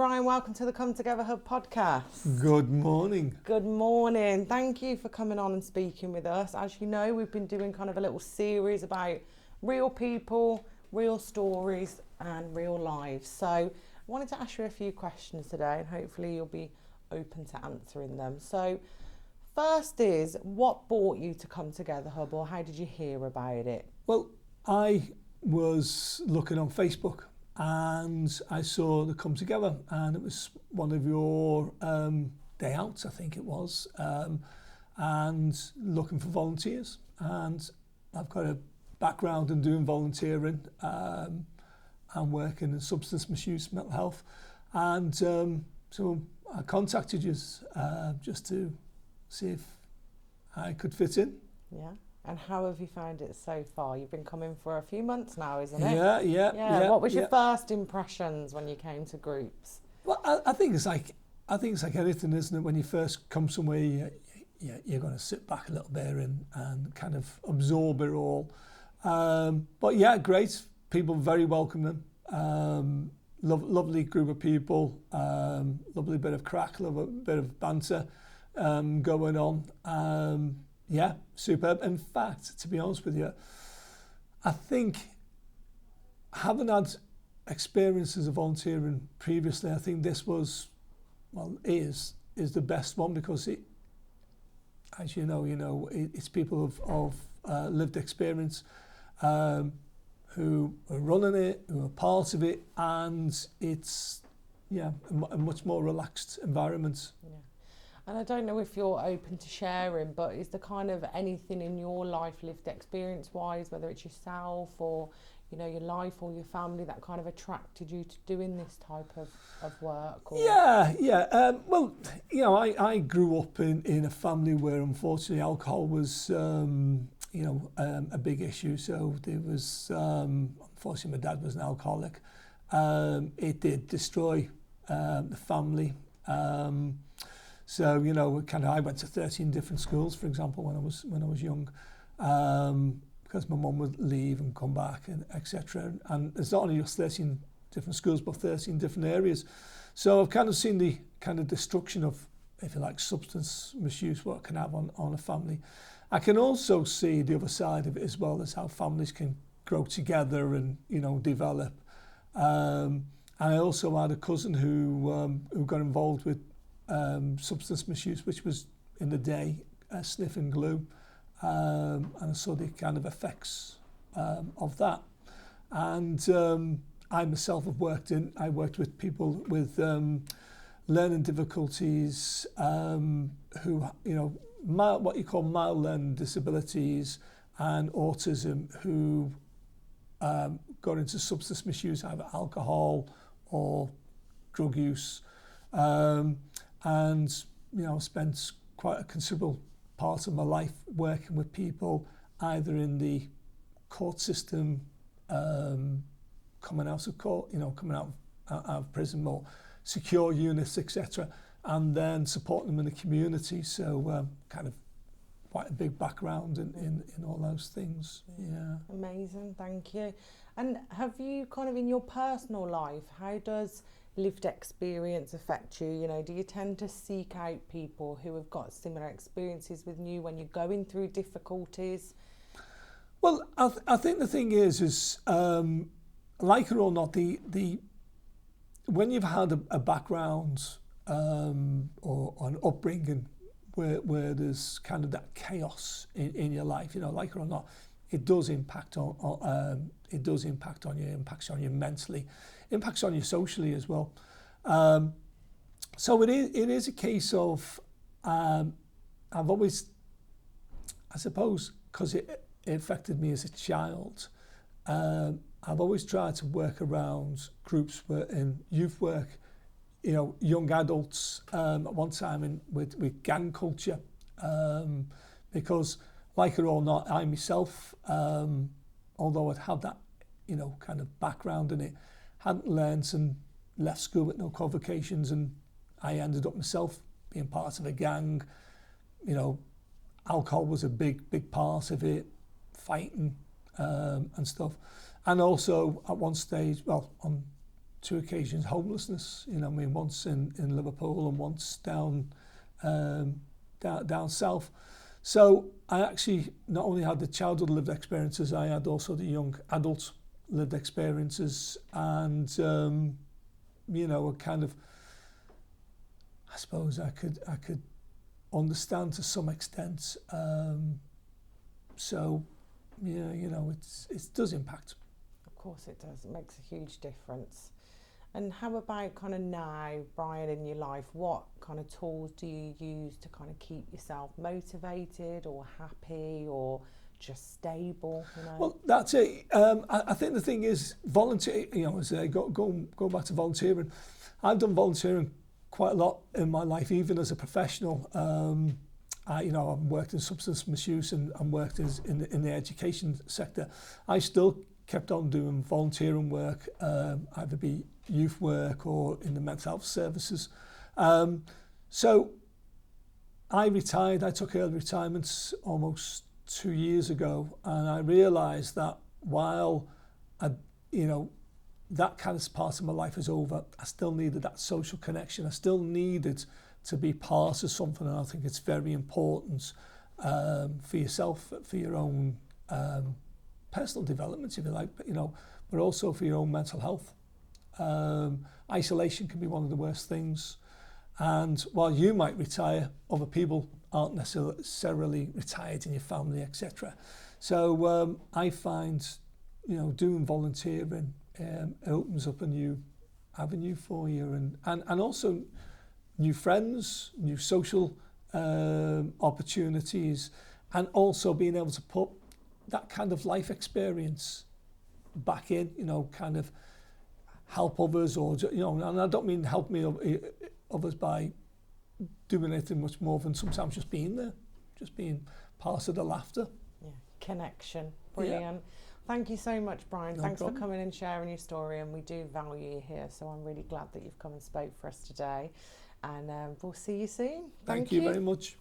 Brian. Welcome to the Come Together Hub podcast. Good morning. Good morning. Thank you for coming on and speaking with us. As you know, we've been doing kind of a little series about real people, real stories and real lives. So I wanted to ask you a few questions today and hopefully you'll be open to answering them. So first is, what brought you to Come Together Hub, or how did you hear about it? Well, I was looking on Facebook and I saw the Come Together, and it was one of your day outs, I think it was, and looking for volunteers. And I've got a background in doing volunteering and working in substance misuse, mental health. And so I contacted you just to see if I could fit in. Yeah. And how have you found it so far? You've been coming for a few months now, isn't it? Yeah. What was your first impressions when you came to groups? Well, I think it's like anything, isn't it? When you first come somewhere, you're going to sit back a little bit and kind of absorb it all. But yeah, great people, very welcoming. Lovely group of people. Lovely bit of crack, lovely bit of banter going on. Yeah, superb. In fact, to be honest with you, I think having had experiences of volunteering previously, I think this was, is the best one, because it, as you know, it's people of lived experience who are running it, who are part of it, and it's a much more relaxed environment. Yeah. And I don't know if you're open to sharing, but is there kind of anything in your life, lived experience-wise, whether it's yourself or, your life or your family, that kind of attracted you to doing this type of work? Or? Yeah. Well, I grew up in a family where, unfortunately, alcohol was, a big issue. So there was, unfortunately, my dad was an alcoholic. It did destroy the family. So, I went to 13 different schools, for example, when I was young, because my mum would leave and come back, and etc. And it's not only just 13 different schools, but 13 different areas. So I've kind of seen the kind of destruction of, if you like, substance misuse, what it can have on a family. I can also see the other side of it as well, as how families can grow together and, develop. And I also had a cousin who got involved with substance misuse, which was in the day sniffing glue, and I saw the kind of effects of that. And I myself have worked with people with learning difficulties, who what you call mild learning disabilities and autism, who got into substance misuse, either alcohol or drug use. And spent quite a considerable part of my life working with people either in the court system, coming out of court, coming out of prison, or secure units, etc., and then supporting them in the community. So kind of quite a big background in all those things. Yeah. Amazing, thank you. And have you kind of in your personal life, how does lived experience affect you? Do you tend to seek out people who have got similar experiences with you when you're going through difficulties? Well, I think the thing is like it or not, the when you've had a background or an upbringing where there's kind of that chaos in your life, like it or not, it does impact on you, impacts on you mentally, impacts on you socially as well. So it is a case of I've always, I suppose, because it affected me as a child, I've always tried to work around groups in youth work, young adults, at one time with gang culture, because like it or not, I myself, although I'd had that, kind of background in it, hadn't learned and left school with no qualifications, and I ended up myself being part of a gang. Alcohol was a big part of it, fighting and stuff. And also at one stage, two occasions homelessness. You know, I mean, once in Liverpool and once down south. So I actually not only had the childhood lived experiences, I had also the young adult lived experiences, and you know, a kind of, I suppose I could understand to some extent. So yeah, you know, it does impact. Of course it does. It makes a huge difference. And how about kind of now, Brian, in your life, what kind of tools do you use to kind of keep yourself motivated or happy or just stable, you know? Well, that's it. I think the thing is volunteer. You know, as I go back to volunteering, I've done volunteering quite a lot in my life, even as a professional. You know, I've worked in substance misuse and worked in the education sector. I still kept on doing volunteering work, either be youth work or in the mental health services. So I retired. I took early retirement almost 2 years ago, and I realised that while you know, that kind of part of my life is over, I still needed that social connection. I still needed to be part of something, and I think it's very important for yourself, for your own personal development, if you like, but, you know, but also for your own mental health. Isolation can be one of the worst things, and while you might retire, other people aren't necessarily retired in your family, etc. So I find, you know, doing volunteering opens up a new avenue for you, and also new friends, new social opportunities, and also being able to put that kind of life experience back in, you know, kind of help others, or, you know, and I don't mean help others by doing anything much more than sometimes just being there, just being part of the laughter. Yeah, connection, brilliant. Yeah. Thank you so much, Brian. No Thanks problem. for coming and sharing your story, and we do value you here, so I'm really glad that you've come and spoke for us today, and we'll see you soon. Thank you very much.